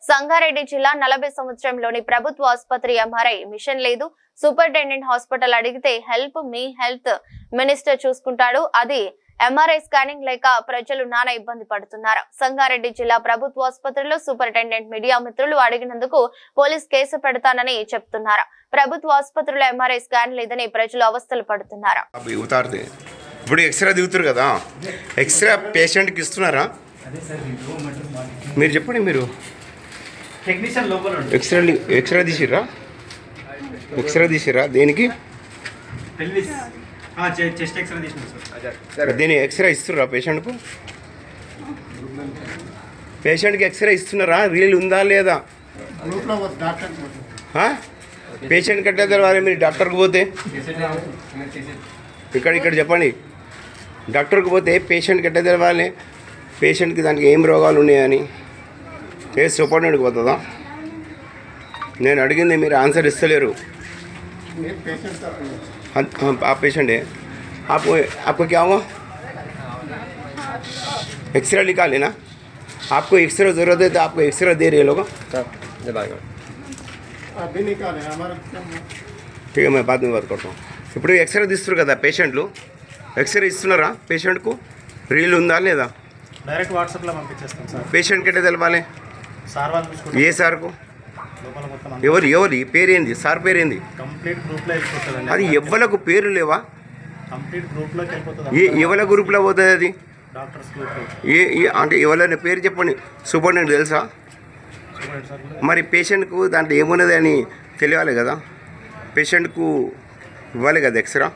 సంగారెడ్డి జిల్లా 40 సంవత్సరంలోని ప్రభుత్వ ఆసుపత్రి ఎంఆర్ఐ మిషన్ లేదు. సూపరింటెండెంట్ హాస్పిటల్ అడిగితే హెల్ప్ మీ హెల్త్ మినిస్టర్ చూసుకుంటాడు. అది ఎంఆర్ఐ స్కానింగ్ లేక ప్రజలు నానా ఇబ్బంది పడుతున్నారు. సంగారెడ్డి జిల్లా ప్రభుత్వ ఆసుపత్రిలో సూపరింటెండెంట్ మీడియా మిత్రులు అడిగినందుకు పోలీస్ కేసు పెడతానని చెప్తున్నారు. ప్రభుత్వ ఆసుపత్రిలో ఎంఆర్ఐ స్కాన్ లేదని ప్రజలు అవస్థలు పడుతున్నారు. ఇప్పుడు ఎక్స్రే దిగుతారు కదా, ఎక్స్రే పేషెంట్కి ఇస్తున్నారా? మీరు చెప్పండి. మీరు ఎక్స్రే తీసిర్రా దేనికి? దీని ఎక్స్రే ఇస్తున్నారా పేషెంట్కు? పేషెంట్కి ఎక్స్రే ఇస్తున్నారా? రీల్ ఉందా లేదా? పేషెంట్ కట్టే తర్వాత మీరు డాక్టర్కి పోతే ఇక్కడ చెప్పండి. డాక్టర్కి పోతే పేషెంట్ కట్టే తెలవాలి. పేషెంట్కి దానికి ఏం రోగాలు ఉన్నాయని కేసు సూపరింటెండెంట్కి పోతుందా? నేను అడిగింది మీరు ఆన్సర్ ఇస్తలేరు. आप पेशेंट है, आपको क्या हुआ? एक्सरे निकाले ना? आपको एक्सरे ज़रूरत है तो आपको एक्सरे दे रहे लोग। अभी निकाले हमारा। ठीक है, मैं बाद में बात करता हूँ. ఇప్పుడు ఎక్స్రే తీస్తారు కదా పేషెంట్లు, ఎక్స్రే ఇస్తున్నారా పేషెంట్కు? రీల్ ఉందా లేదా? డైరెక్ట్ వాట్సాప్లో పంపించేస్తాం సార్. పేషెంట్ కట్టే తెలవాలి. సార్ వాళ్ళు చూసుకుంటారు. ఏ సార్కు? ఎవరి పేరేంది? సార్ పేరేంది? కంప్లీట్ గ్రూప్లో వెళ్ళిపోతుంది. అది ఎవరికి పేరు లేవా? కంప్లీట్ గ్రూప్లోకి వెళ్ళిపోతుంది. ఎవరి గ్రూప్లో పోతుంది అది? డాక్టర్స్ గ్రూప్లో. అంటే ఎవరైనా పేరు చెప్పండి. సూపరింటెండెంట్ తెలుసా? మరి పేషెంట్కు దాంట్లో ఏమున్నది అని తెలియాలి కదా. పేషెంట్కు ఇవ్వాలి కదా ఎక్స్రా.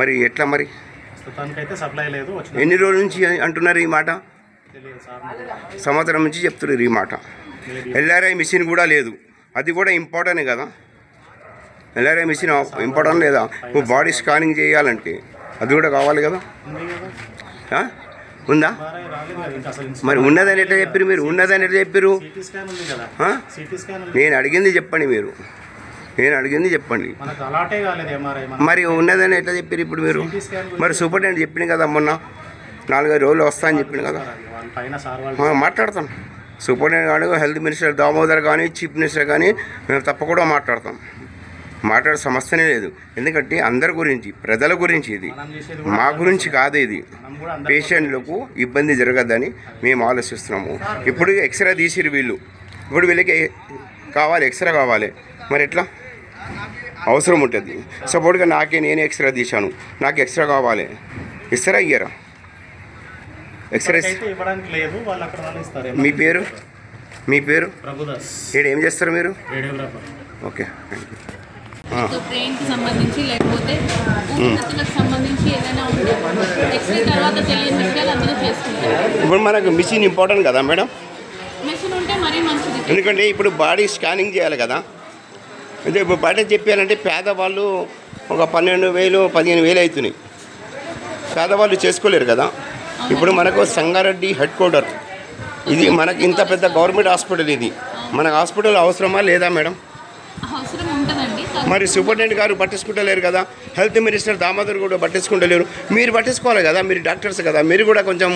మరి ఎట్లా మరి? ప్రస్తుతానికైతే సప్లై లేదు. ఎన్ని రోజుల నుంచి అంటున్నారు ఈ మాట? సంవత్సరం నుంచి చెప్తున్నారు ఈ మాట. ఎల్ఆర్ఐ మిషన్ కూడా లేదు. అది కూడా ఇంపార్టెంట్ కదా. ఎల్ఆర్ఐ మిషన్ ఇంపార్టెంట్ లేదా? నువ్వు బాడీ స్కానింగ్ చేయాలంటే అది కూడా కావాలి కదా. ఉందా? మరి ఉన్నదని ఎట్లా చెప్పారు మీరు? ఉన్నదని ఎట్లా చెప్పారు? నేను అడిగింది చెప్పండి. మీరు నేను అడిగింది చెప్పండి. మరి ఉన్నదని ఎట్లా చెప్పారు ఇప్పుడు మీరు? మరి సూపరింటెండెంట్ చెప్పింది కదా మొన్న 4-5 రోజులు వస్తా అని చెప్పింది కదా. మాట్లాడతాం. సూపరింటెండెంట్ కానీ, హెల్త్ మినిస్టర్ దామోదర్ కానీ, చీఫ్ మినిస్టర్ కానీ మేము తప్పకుండా మాట్లాడతాం. మాట్లాడే సమస్యనే లేదు. ఎందుకంటే అందరి గురించి, ప్రజల గురించి, ఇది మా గురించి కాదు. ఇది పేషెంట్లకు ఇబ్బంది జరగద్దని మేము ఆలోచిస్తున్నాము. ఇప్పుడు ఎక్స్రే తీసిరు వీళ్ళు. ఇప్పుడు వీళ్ళకి కావాలి, ఎక్స్రే కావాలి. మరి ఎట్లా? అవసరం ఉంటుంది. సపోర్ట్గా నేనే ఎక్స్రే తీశాను, నాకు ఎక్స్రే కావాలి. ఇస్తారా ఇయ్యరా? ఎక్స్రే మీ పేరు? మీ పేరు? ఇక్కడ ఏం చేస్తారు మీరు? ఓకే, బ్రెయిన్కి సంబంధించి లేకపోతే ఊపిరితిత్తులకు సంబంధించి ఏదైనా ఉంటే ఎక్స్రే తర్వాత తెలియని విషయాలు అందరూ చేసుకుంటారు. ఇప్పుడు మనకు మిషన్ ఇంపార్టెంట్ కదా మేడం. మిషన్ ఉంటే మరీ మంచిది. ఎందుకంటే ఇప్పుడు బాడీ స్కానింగ్ చేయాలి కదా. అంటే ఇప్పుడు బయట చెప్పాలంటే పేదవాళ్ళు ఒక 12,000 15,000 అవుతున్నాయి. పేదవాళ్ళు చేసుకోలేరు కదా. ఇప్పుడు మనకు సంగారెడ్డి హెడ్ క్వార్టర్ ఇది. మనకి ఇంత పెద్ద గవర్నమెంట్ హాస్పిటల్ ఇది. మనకు హాస్పిటల్ అవసరమా లేదా మేడం? అవసరం ఉంటుందండి. మరి సూపరింటెండెంట్ గారు పట్టించుకుంటలేరు కదా. హెల్త్ మినిస్టర్ దామోదర్ కూడా పట్టించుకుంటలేరు. మీరు పట్టించుకోవాలి కదా. మీరు డాక్టర్స్ కదా. మీరు కూడా కొంచెం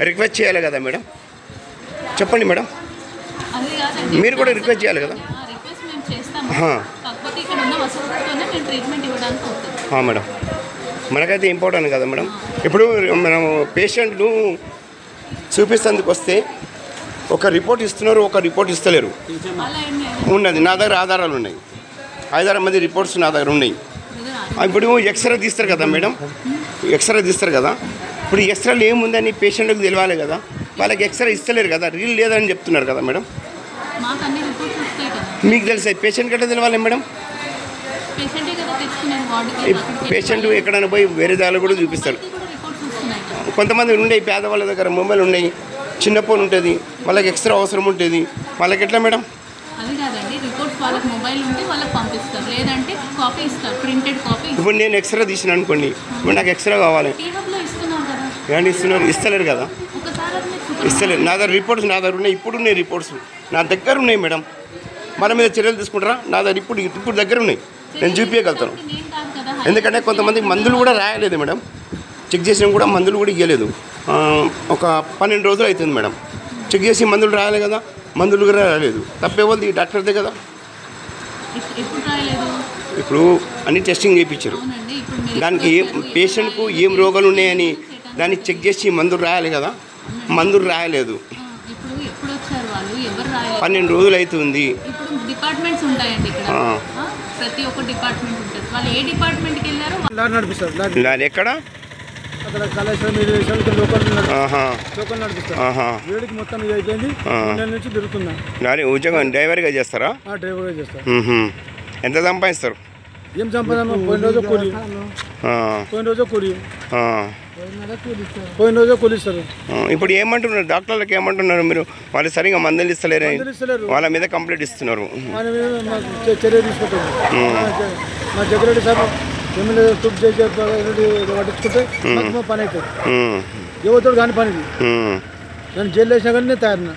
రిక్వెస్ట్ చేయాలి కదా మేడం. చెప్పండి మేడం. మీరు కూడా రిక్వెస్ట్ చేయాలి కదా. మేడం మనకైతే ఇంపార్టెంట్ కదా మేడం. ఇప్పుడు మనం పేషెంట్ను చూపిస్తేందుకు వస్తే ఒక రిపోర్ట్ ఇస్తున్నారు, ఒక రిపోర్ట్ ఇస్తలేరు. ఉన్నది నా దగ్గర ఆధారాలు ఉన్నాయి. 5-6 మంది రిపోర్ట్స్ నా దగ్గర ఉన్నాయి. ఇప్పుడు ఎక్స్రే తీస్తారు కదా మేడం. ఎక్స్రే తీస్తారు కదా. ఇప్పుడు ఎక్స్రేలు ఏముందని పేషెంట్కి తెలియాలి కదా. వాళ్ళకి ఎక్స్రే ఇస్తలేరు కదా. రీల్ లేదని చెప్తున్నారు కదా మేడం. మీకు తెలిసే పేషెంట్ గట్ట తెలియాలి మేడం. పేషెంట్ ఎక్కడైనా పోయి వేరే దానిలో కూడా చూపిస్తారు. కొంతమంది ఉన్నాయి పేదవాళ్ళ దగ్గర మొబైల్ ఉన్నాయి, చిన్న ఫోన్ ఉంటుంది, వాళ్ళకి ఎక్స్ట్రా అవసరం ఉంటుంది. వాళ్ళకి ఎట్లా మేడం? ఇప్పుడు నేను ఎక్స్ట్రా తీసిన అనుకోండి, ఇప్పుడు నాకు ఎక్స్ట్రా కావాలి. ఏమంటే ఇస్తున్నారు? ఇస్తలేరు కదా. ఇస్తలేరు. నా దగ్గర రిపోర్ట్స్ నా దగ్గర ఉన్నాయి. ఇప్పుడు ఉన్నాయి రిపోర్ట్స్ నా దగ్గర ఉన్నాయి మేడం. మన మీద చర్యలు తీసుకుంటారా? నా దగ్గర ఇప్పుడు దగ్గర ఉన్నాయి. నేను చూపించగలుగుతాను. ఎందుకంటే కొంతమందికి మందులు కూడా రాయలేదు మేడం. చెక్ చేసిన కూడా మందులు కూడా ఇవ్వలేదు. ఒక 12 రోజులు అవుతుంది మేడం. చెక్ చేసి మందులు రాయాలి కదా. మందులు కూడా రాలేదు. తప్పేవద్దు ఈ డాక్టర్దే కదా. ఎప్పుడు రాయలేదు? ఇప్పుడు అన్ని టెస్టింగ్ చేయించారు. అవునండి. ఇప్పుడు మీరు దానికి పేషెంట్కు ఏం రోగాలు ఉన్నాయని దాన్ని చెక్ చేసి మందులు రాయాలి కదా. మందులు రాయలేదు. ఇప్పుడు ఎప్పుడు వచ్చారు వాళ్ళు? ఎవరు రాయలేదు? 12 రోజులు అవుతుంది. ఇప్పుడు డిపార్ట్మెంట్స్ ఉంటాయండి ఇక్కడ. ప్రతి ఒక్క డిపార్ట్మెంట్ ఉంటుంది. వాళ్ళు ఏ డిపార్ట్మెంట్కి వెళ్ళారు? లారీ నడిపిస్తారు. లారీ ఎక్కడ? అక్కడ కాళేశ్వరం లోకల్ నడిపిస్తారు. వేడికి మొత్తం ఇది అయిపోయింది. నెల నుంచి తిరుగుతున్నా. లారీ ఉద్యోగం డ్రైవర్గా చేస్తారా? డ్రైవర్గా చేస్తారు. ఎంత సంపాదిస్తారు? ఏం సంపాదన? పోయిన రోజు కూలి ఇస్తారు. ఇప్పుడు ఏమంటున్నారు డాక్టర్లకు? ఏమంటున్నారు మీరు? వాళ్ళు సరిగా మందులు ఇస్తలేరు, వాళ్ళ మీద కంప్లైంట్ ఇస్తున్నారు. చర్య తీసుకుంటారు. మా జగ్గిరెడ్డి సార్ ఎమ్మెల్యే తుప్ చేసి పట్టించుకుంటే పని అవుతుంది. యువతుడు కానీ పని నేను జైలు వేసినా కానీ నేను తయారున్నా.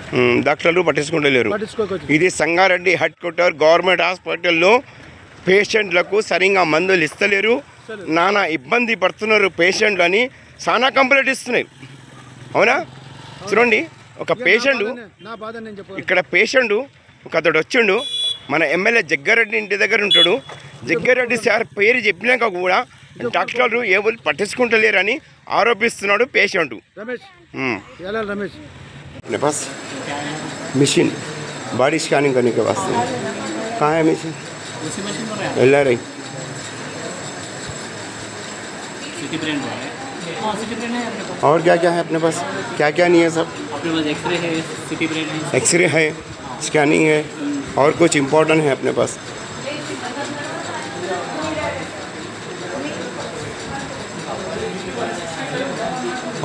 డాక్టర్లు పట్టించుకుంటలేరు. పట్టించుకోవచ్చు. ఇది సంగారెడ్డి హెడ్ క్వార్టర్ గవర్నమెంట్ హాస్పిటల్లో పేషెంట్లకు సరిగా మందులు ఇస్తలేరు, నానా ఇబ్బంది పడుతున్నారు పేషెంట్లు అని చాలా కంప్లైంట్ ఇస్తున్నాయి. అవునా? చూడండి, ఒక పేషెంట్ ఇక్కడ పేషెంట్ ఒక అతడు వచ్చిండు, మన ఎమ్మెల్యే జగ్గారెడ్డి ఇంటి దగ్గర ఉంటాడు. జగ్గారెడ్డి సార్ పేరు చెప్పినాక కూడా డాక్టర్లు ఎవరు పట్టించుకుంటలేరని ఆరోపిస్తున్నాడు పేషెంట్. अपने पास मशीन बॉडी स्कैनिंग करने के वास्ते कहाँ है मशीन? एल आर आई और क्या क्या है अपने पास? क्या क्या नहीं है सब? अपने पास एक्सरे है, सिटी ब्रेन है, एक्सरे है, स्कैनिंग है, और कुछ इम्पोर्टेंट है अपने पास?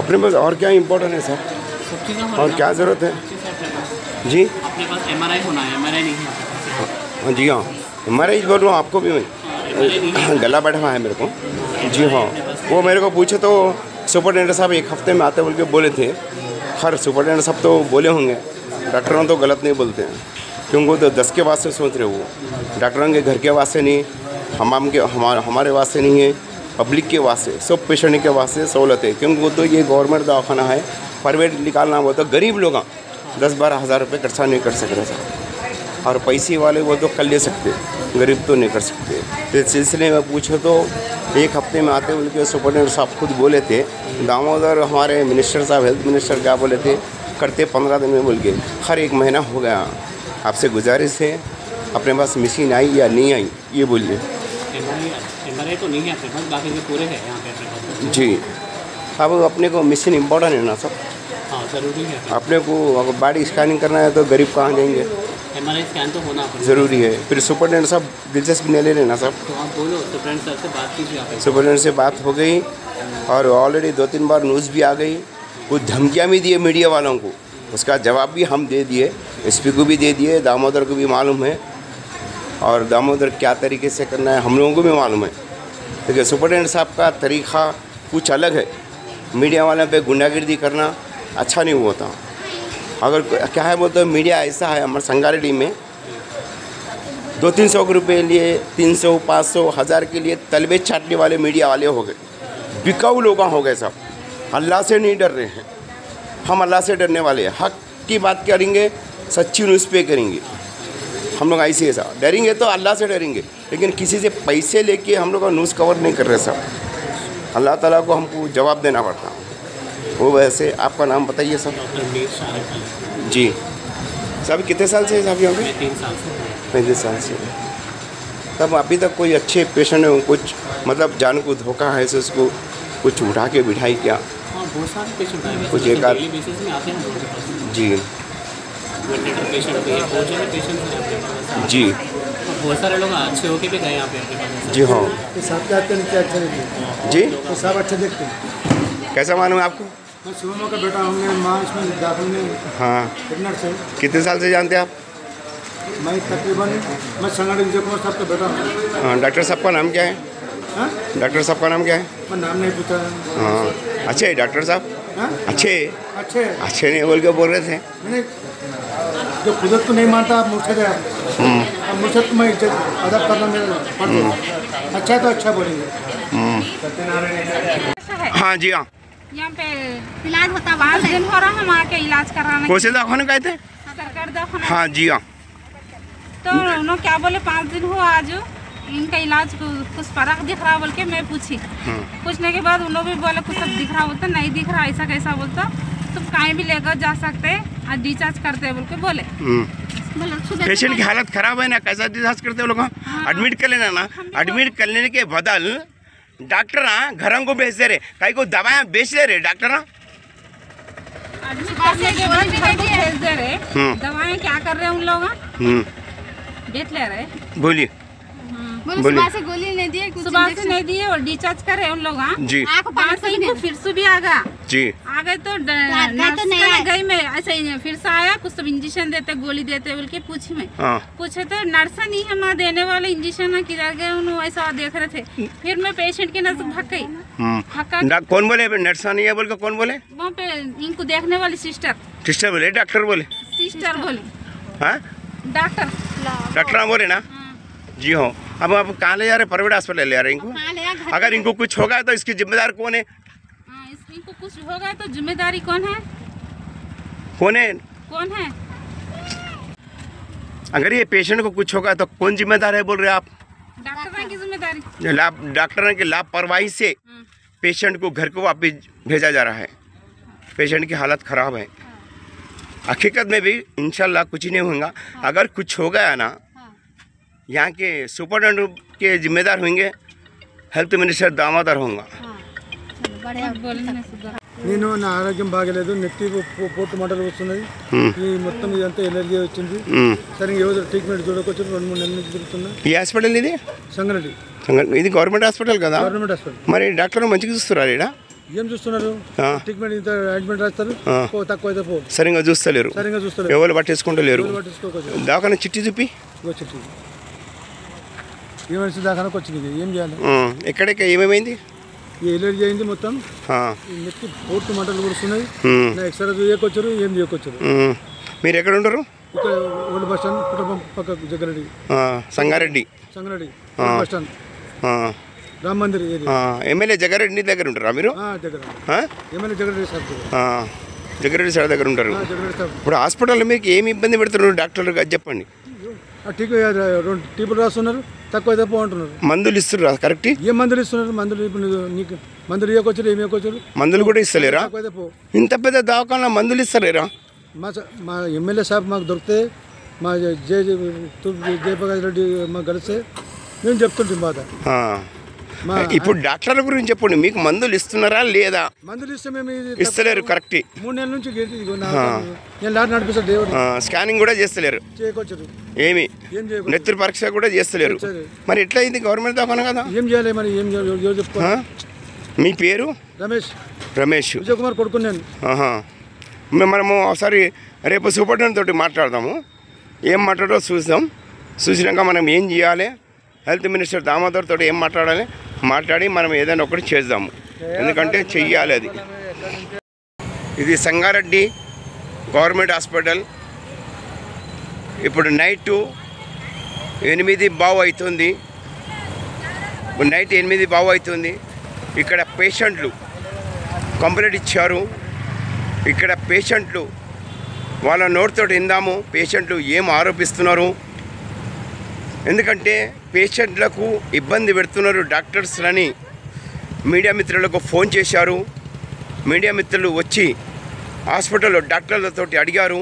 अपने पास और क्या इम्पोर्टेंट है सर? सब चीज़ें और क्या ज़रूरत है जी? अपने पास एमआरआई होना है, एमआरआई नहीं है। हाँ जी, हाँ एमआरआई बोल रहा हूँ आपको भी मैं, गला बैठा हुआ है मेरे को जी। हाँ वो मेरे को पूछे तो सुपरटेंडेंट साहब 1 हफ्ते में आते बोल के बोले थे। खैर सुपरटेंडेंट साहब तो बोले होंगे, डॉक्टरों तो गलत नहीं बोलते हैं, क्योंकि तो 10 के वास्ते सोच रहे वो, डॉक्टरों के घर के वास्ते नहीं, हमारे वास्ते नहीं है, पब्लिक के वास्ते, सब पेशेंट के वास्ते सहूलत है। क्योंकि वो तो ये गवर्नमेंट दवाखाना है, प्राइवेट निकालना वो तो गरीब लोग 10-12 हज़ार रुपये खर्चा नहीं कर सकते सर, और पैसे वाले वो तो कर ले सकते, गरीब तो नहीं कर सकते। इस सिलसिले में पूछो तो 1 हफ्ते में आते बोल के सुपरटेंडेंट साहब खुद बोले थे। दामोदर हमारे मिनिस्टर साहब, हेल्थ मिनिस्टर क्या बोले थे, करते 15 दिन में बोल के। हर 1 महीना हो गया, आपसे गुजारिश है अपने पास मशीन आई या नहीं आई ये बोलिए। एमआरआई तो नहीं है अपने पास, बाकी के पूरे हैं यहाँ पे अपने पास जी। अब अपने को मशीन इम्पोर्टेंट है ना सब? हाँ जरूरी है। अपने को अगर बॉडी स्कैनिंग करना है तो गरीब कहाँ जाएंगे? एमआरआई स्कैन तो होना ज़रूरी है। फिर सुपरटेंडेंट साहब दिलचस्पी नहीं ले रहे ना साहब? तो आप बोलो सुपरटेंडेंट सर से बात कीजिए आप। सुपरटेंडेंट से बात हो गई और ऑलरेडी 2-3 बार न्यूज़ भी आ गई, कुछ धमकियाँ भी दिए मीडिया वालों को, उसका जवाब भी हम दे दिए, एसपी को भी दे दिए, दामोदर को भी मालूम है, और दामोदर क्या तरीके से करना है हम लोगों को भी मालूम है। देखिए सुपरटेंडेंट साहब का तरीक़ा कुछ अलग है, मीडिया वालों पे गुंडागिर्दी करना अच्छा नहीं होता। अगर क्या है बोलते मीडिया ऐसा है हमारे संगारेड्डी में 200-300 रुपये लिए 300, 500, 1000 के लिए तलबे छाटने वाले मीडिया वाले हो गए, बिकाऊ लोग हो गए सब। अल्लाह से नहीं डर रहे हैं हम, अल्लाह से डरने वाले हैं, हक की बात करेंगे, सच्ची न्यूज़ पे करेंगे हम लोग। ऐसे ऐसा डरेंगे तो अल्लाह से डरेंगे, लेकिन किसी से पैसे लेके हम लोग का न्यूज़ कवर नहीं कर रहे सब। अल्लाह ताला को हमको जवाब देना पड़ता। वो वैसे आपका नाम बताइए सब? डॉक्टर मीर शारिक जी। सब कितने साल से साहब यहाँ पे? 3 साल से। 35 साल से। तब अभी तक कोई अच्छे पेशेंट है कुछ मतलब जान को धोखा है से उसको कुछ उठा के बिठाई क्या? हाँ बहुत सारे पेशेंट आए, कुछ एक आध डेली बेसिस में आते हैं हमारे पास। जी वेंटिलेटर पेशेंट भी है, बहुत सारे पेशेंट हैं अपने पास जी बहुत सारे लोग अच्छे होके भी गए यहाँ पे अपने पास। जी हाँ साहब क्या अच्छा देखते हैं जी। तो साहब अच्छा देखते हैं। कैसा मालूम है आपको? मैं शुभम का बेटा हूँ, माँ इसमें दाखिल में हाँ प्रेगनेंट से। कितने साल से जानते हैं आप? मैं तकरीबन मैं संगारेड्डी विजय कुमार साहब का बेटा हूँ। हाँ, डॉक्टर साहब का नाम क्या है? हाँ? डॉक्टर साहब का नाम क्या है? मैं नाम नहीं पूछा। हाँ अच्छे है डॉक्टर साहब? हाँ? अच्छे अच्छे अच्छे नहीं बोल के बोल रहे थे। मैंने जो कुदरत को नहीं मानता आप मुर्शद है, अब मुर्शद को मैं इज्जत अदब करना मेरा फर्ज है। अच्छा है तो अच्छा बोलेंगे। हाँ जी हाँ। यहाँ पे इलाज होता, वहाँ दिन हो रहा हम आके इलाज कराने। कौन से दवाखाने गए थे? सरकारी सरकारी दवाखाना। हाँ जी हाँ। तो उन्होंने क्या बोले 5 दिन हुआ आज इनका इलाज कुछ फर्क दिख रहा बोल के मैं पूछी। पूछने के बाद उन लोग भी बोले कुछ सब दिख रहा बोलता, नहीं दिख रहा ऐसा कैसा बोलता, तुम कहीं भी लेकर जा सकते और डिस्चार्ज करते बोल के बोले। पेशेंट की हालत खराब है ना, कैसा डिस्चार्ज करते हो लोग? एडमिट कर लेना ना, एडमिट करने के बदल डॉक्टर घरों को भेज दे रहे, कहीं को दवाएं बेच ले रहे डॉक्टर। एडमिट करने के बाद घर को भेज दे रहे, दवाएं क्या कर रहे हैं उन लोग? बेच ले रहे। बोलिए। सुबह से गोली नहीं दिए, सुबह से नहीं दिए और डिस्चार्ज करे उन लोग। जी। 5 दिन को फिर से भी आ गया जी, आ गए तो नर्स गई में ऐसे ही फिर से आया, कुछ सब इंजेक्शन देते गोली देते बोल के पूछी में। पूछे तो नर्स नहीं हम देने वाले इंजेक्शन किधर गए उन्होंने ऐसा देख रहे थे। फिर मैं पेशेंट के नजर भाग गई। कौन बोले नर्स नहीं है बोल के? कौन बोले? वहाँ पे इनको देखने वाली सिस्टर। सिस्टर बोले? डॉक्टर बोले? सिस्टर बोले। हाँ डॉक्टर बोले ना। जी हो। अब आप कहाँ ले जा रहे? प्राइवेट हॉस्पिटल ले जा रहे हैं इनको? अगर इनको कुछ होगा तो इसकी जिम्मेदार कौन है? इनको कुछ होगा तो जिम्मेदारी कौन है? कौन है? कौन है? अगर ये पेशेंट को कुछ होगा तो कौन जिम्मेदार है बोल रहे आप? डॉक्टर की जिम्मेदारी। डॉक्टर की लापरवाही से पेशेंट को घर को वापस भेजा जा रहा है। पेशेंट की हालत ख़राब है। हकीकत में भी इंशाल्लाह कुछ नहीं होगा। अगर कुछ हो गया ना, यहाँ के सुपरिटेंडेंट के जिम्मेदार होंगे, हेल्थ मिनिस्टर दामादार होंगे। నేను నా ఆరోగ్యం బాగలేదు, నెత్తి పోటు మంటలు వస్తున్నాయి, ఈ మొత్తం ఇదంతా ఎలర్జీ వచ్చింది. సరే ఏదో ట్రీట్మెంట్ చూడకొచ్చి 2-3 నెలల నుంచి తిరుగుతున్నా. ఈ హాస్పిటల్ ఇది సంగారెడ్డి. ఇది గవర్నమెంట్ హాస్పిటల్ కదా? Government hospital. మరి డాక్టర్ మంచిగా చూస్తున్నారు ఇక్కడ? ఏం చూస్తున్నారు? ట్రీట్మెంట్ ఇంత అడ్మిట్ రాస్తారు, తక్కువ అయితే పో. సరిగ్గా చూస్తలేరు, ఎవరు పట్టేసుకుంటలేరు. దాకా చిట్టి చూపి చిట్టి ఏమని దాకానికి వచ్చింది, ఏం చేయాలి? ఎక్కడెక్కడ ఏమేమైంది? ఎలర్జీ అయింది మొత్తం, నెత్తి పోటు మంటలు కుడుస్తున్నాయి. ఎక్స్రే చేయకొచ్చారు, ఏం చేయకొచ్చారు. మీరు ఎక్కడ ఉంటారు? ఇక్కడ ఓల్డ్ బస్ స్టాండ్ కుటుంబం పక్కకు Jaggareddy. Sangareddy bus stand, Ram Mandir area. MLA Jaggareddy దగ్గర ఉంటారా మీరు? MLA Jaggareddy sir Jaggareddy sir దగ్గర ఉంటారు. ఇప్పుడు హాస్పిటల్లో మీకు ఏమి ఇబ్బంది పెడుతున్నారు డాక్టర్లు అది చెప్పండి. టీపులు రాస్తున్నారు, తక్కువ అయితే అంటున్నారు. మందులు ఇస్తున్నారు కరెక్ట్? ఏ మందులు ఇస్తున్నారు? మందులు ఇప్పుడు నీకు మందులు ఇవ్వకొచ్చారు, ఏమి ఇవ్వకొచ్చారు? మందులు కూడా ఇస్తలేరా? ఇంత పెద్ద దవాఖానా మందులు ఇస్తలేరా? మా ఎమ్మెల్యే సాబ్ మాకు దొరికితే, మా జయప్రకాష్ రెడ్డి మాకు కలిస్తే మేము చెప్తుంటాం బాధ. ఇప్పుడు డాక్టర్ల గురించి చెప్పండి, మీకు మందులు ఇస్తున్నారా లేదా? మందులు ఇస్తే మేము ఇస్తలేరు కరెక్ట్. 3 నెలల నుంచి నడిపిస్తాడు. స్కానింగ్ కూడా చేస్తలేరు, ఏమి నెత్తురు పరీక్ష కూడా చేస్తలేరు. మరి ఎట్లా అయింది? గవర్నమెంట్ దవాఖానా కదా, ఏం చేయాలి మరి? ఏం చెప్పుకో. మీ పేరు? రమేష్ విజయ్ కుమార్ కొడుకుని నేను. మనము ఒకసారి రేపు సూపరింటెండెంట్ తోటి మాట్లాడదాము, ఏం మాట్లాడో చూద్దాం. చూసినాక మనం ఏం చేయాలి, హెల్త్ మినిస్టర్ దామోదర్ తోటి ఏం మాట్లాడి మనం ఏదైనా ఒకటి చేద్దాము. ఎందుకంటే చెయ్యాలి అది. ఇది సంగారెడ్డి గవర్నమెంట్ హాస్పిటల్. ఇప్పుడు నైట్ 8:15 అవుతుంది. నైట్ 8:15 అవుతుంది. ఇక్కడ పేషెంట్లు కంప్లైంట్ ఇచ్చారు. ఇక్కడ పేషెంట్లు వాళ్ళ నోటితో విందాము పేషెంట్లు ఏం ఆరోపిస్తున్నారు. ఎందుకంటే పేషెంట్లకు ఇబ్బంది పెడుతున్నారు డాక్టర్స్లని మీడియా మిత్రులకు ఫోన్ చేశారు. మీడియా మిత్రులు వచ్చి హాస్పిటల్లో డాక్టర్లతో అడిగారు,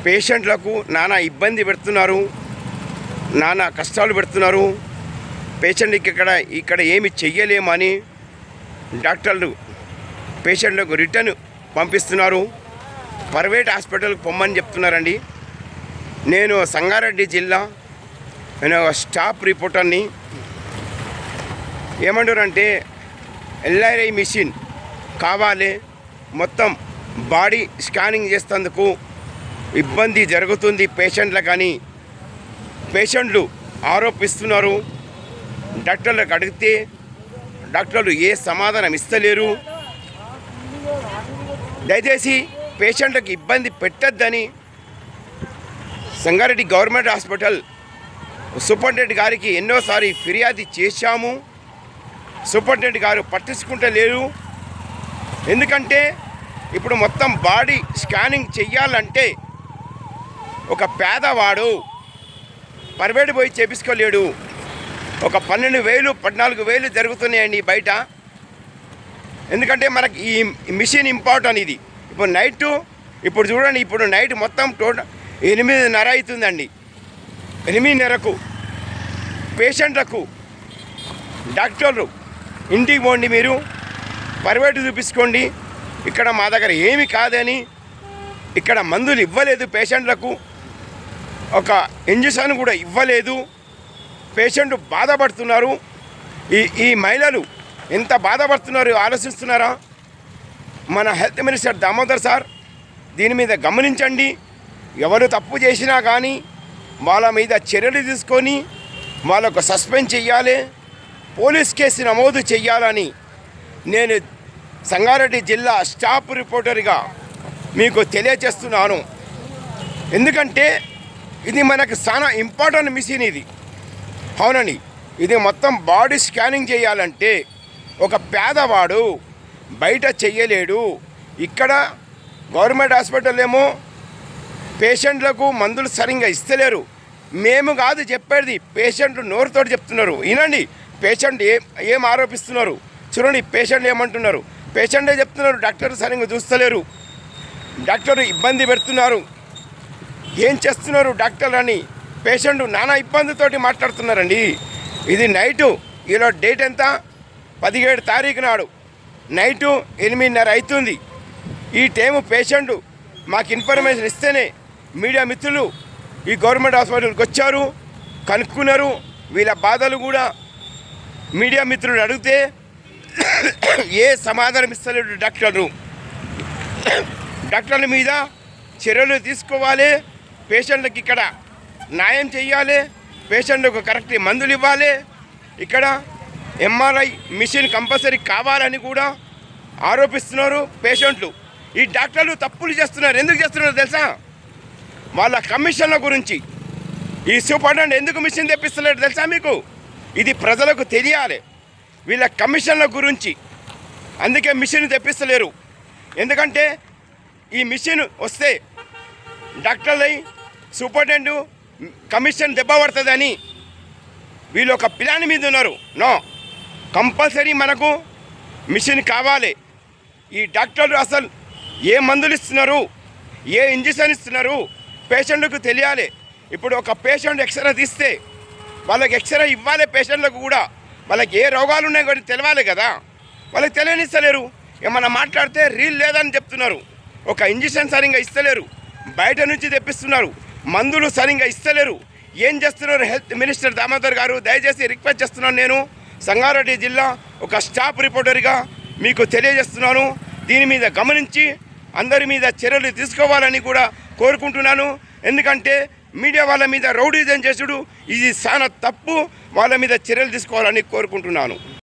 పేషెంట్లకు నానా ఇబ్బంది పెడుతున్నారు, నానా కష్టాలు పెడుతున్నారు, పేషెంట్కి ఇక్కడ ఏమి చెయ్యలేమని డాక్టర్లు పేషెంట్లకు రిటర్న్ పంపిస్తున్నారు. ప్రైవేట్ హాస్పిటల్కి పొమ్మని చెప్తున్నారండి. నేను సంగారెడ్డి జిల్లా నేను స్టాఫ్ రిపోర్టర్ని. ఏమంటారంటే ఎల్ఆర్ఐ మిషన్ కావాలి, మొత్తం బాడీ స్కానింగ్ చేసేందుకు ఇబ్బంది జరుగుతుంది పేషెంట్లకు అని పేషెంట్లు ఆరోపిస్తున్నారు. డాక్టర్లకు అడిగితే డాక్టర్లు ఏ సమాధానం ఇస్తలేరు. దయచేసి పేషెంట్లకు ఇబ్బంది పెట్టద్దని సంగారెడ్డి గవర్నమెంట్ హాస్పిటల్ సూపరింటెండెంట్ గారికి ఎన్నోసారి ఫిర్యాదు చేశాము. సూపరింటెండెంట్ గారు పట్టించుకుంటలేరు. ఎందుకంటే ఇప్పుడు మొత్తం బాడీ స్కానింగ్ చెయ్యాలంటే ఒక పేదవాడు ప్రైవేట్ పోయి చేపించుకోలేడు. ఒక 12,000 14,000 జరుగుతున్నాయండి బయట. ఎందుకంటే మనకి ఈ మిషన్ ఇంపార్టెంట్. ఇది ఇప్పుడు నైట్, ఇప్పుడు చూడండి, ఇప్పుడు నైట్ మొత్తం టోటల్ 8:30 అవుతుందండి. 8:30కు పేషెంట్లకు డాక్టర్లు ఇంటికి పోండి, మీరు ప్రైవేట్ చూపించుకోండి, ఇక్కడ మా దగ్గర ఏమి కాదని, ఇక్కడ మందులు ఇవ్వలేదు పేషెంట్లకు, ఒక ఇంజెక్షన్ కూడా ఇవ్వలేదు. పేషెంట్ బాధపడుతున్నారు. ఈ మహిళలు ఎంత బాధపడుతున్నారు ఆలోచిస్తున్నారా? మన హెల్త్ మినిస్టర్ దామోదర్ సార్ దీని మీద గమనించండి. ఎవరు తప్పు చేసినా కానీ వాళ్ళ మీద చర్యలు తీసుకొని వాళ్ళకు సస్పెండ్ చేయాలి, పోలీస్ కేసు నమోదు చేయాలని నేను సంగారెడ్డి జిల్లా స్టాఫ్ రిపోర్టర్గా మీకు తెలియజేస్తున్నాను. ఎందుకంటే ఇది మనకు చాలా ఇంపార్టెంట్ మిషన్ ఇది. అవునండి, ఇది మొత్తం బాడీ స్కానింగ్ చేయాలంటే ఒక పేదవాడు బయట చెయ్యలేడు. ఇక్కడ గవర్నమెంట్ హాస్పిటల్ ఏమో పేషెంట్లకు మందులు సరిగ్గా ఇస్తలేరు. మేము కాదు చెప్పేది, పేషెంట్లు నోరుతో చెప్తున్నారు. వినండి, పేషెంట్ ఏం ఆరోపిస్తున్నారు చూడండి. పేషెంట్ ఏమంటున్నారు? పేషెంటే చెప్తున్నారు డాక్టర్ సరిగ్గా చూస్తలేరు, డాక్టర్ ఇబ్బంది పెడుతున్నారు. ఏం చేస్తున్నారు డాక్టర్ అని పేషెంట్ నానా ఇబ్బందితోటి మాట్లాడుతున్నారండి. ఇది నైటు, ఈరోజు డేట్ ఎంత? 17 తారీఖు నాడు నైటు 8:30 అవుతుంది. ఈ టైము పేషెంట్ మాకు ఇన్ఫర్మేషన్ ఇస్తేనే మీడియా మిత్రులు ఈ గవర్నమెంట్ హాస్పిటల్కి వచ్చారు, కనుక్కున్నారు. వీళ్ళ బాధలు కూడా మీడియా మిత్రులు అడిగితే ఏ సమాధానం ఇస్తలేడు డాక్టర్లు. డాక్టర్ల మీద చర్యలు తీసుకోవాలి, పేషెంట్లకు ఇక్కడ న్యాయం చేయాలి, పేషెంట్లకు కరెక్ట్ మందులు ఇవ్వాలి. ఇక్కడ ఎంఆర్ఐ మిషన్ కంపల్సరీ కావాలని కూడా ఆరోపిస్తున్నారు పేషెంట్లు. ఈ డాక్టర్లు తప్పులు చేస్తున్నారు. ఎందుకు చేస్తున్నారు తెలుసా? వాళ్ళ కమిషన్ల గురించి. ఈ సూపరింటెండెంట్ ఎందుకు మిషన్ తెప్పిస్తలేడు తెలుసా మీకు? ఇది ప్రజలకు తెలియాలి, వీళ్ళ కమిషన్ల గురించి. అందుకే మిషన్ తెప్పిస్తలేరు. ఎందుకంటే ఈ మిషన్ వస్తే డాక్టర్లై సూపరింటెండెంట్ కమిషన్ దెబ్బ పడుతుందని వీళ్ళు ఒక ప్లాన్ మీద ఉన్నారు. నో, కంపల్సరీ మనకు మిషన్ కావాలి. ఈ డాక్టర్లు అసలు ఏ మందులు ఇస్తున్నారు, ఏ ఇంజెక్షన్ ఇస్తున్నారు పేషెంట్లకు తెలియాలి. ఇప్పుడు ఒక పేషెంట్ ఎక్స్రే తీస్తే వాళ్ళకి ఎక్స్రే ఇవ్వాలి, పేషెంట్లకు కూడా వాళ్ళకి ఏ రోగాలు ఉన్నాయో కూడా తెలవాలి కదా. వాళ్ళకి తెలియనిస్తలేరు. ఏమన్నా మాట్లాడితే రీల్ లేదని చెప్తున్నారు. ఒక ఇంజెక్షన్ సరిగ్గా ఇస్తలేరు, బయట నుంచి తెప్పిస్తున్నారు, మందులు సరిగ్గా ఇస్తలేరు. ఏం చేస్తున్నారు హెల్త్ మినిస్టర్ దామోదర్ గారు? దయచేసి రిక్వెస్ట్ చేస్తున్నాను, నేను సంగారెడ్డి జిల్లా ఒక స్టాఫ్ రిపోర్టర్గా మీకు తెలియజేస్తున్నాను. దీని మీద గమనించి అందరి మీద చర్యలు తీసుకోవాలని కూడా కోరుకుంటున్నాను. ఎందుకంటే మీడియా వాళ్ళ మీద రౌడీజం చేసుడు ఇది చాలా తప్పు. వాళ్ళ మీద చర్యలు తీసుకోవాలని కోరుకుంటున్నాను.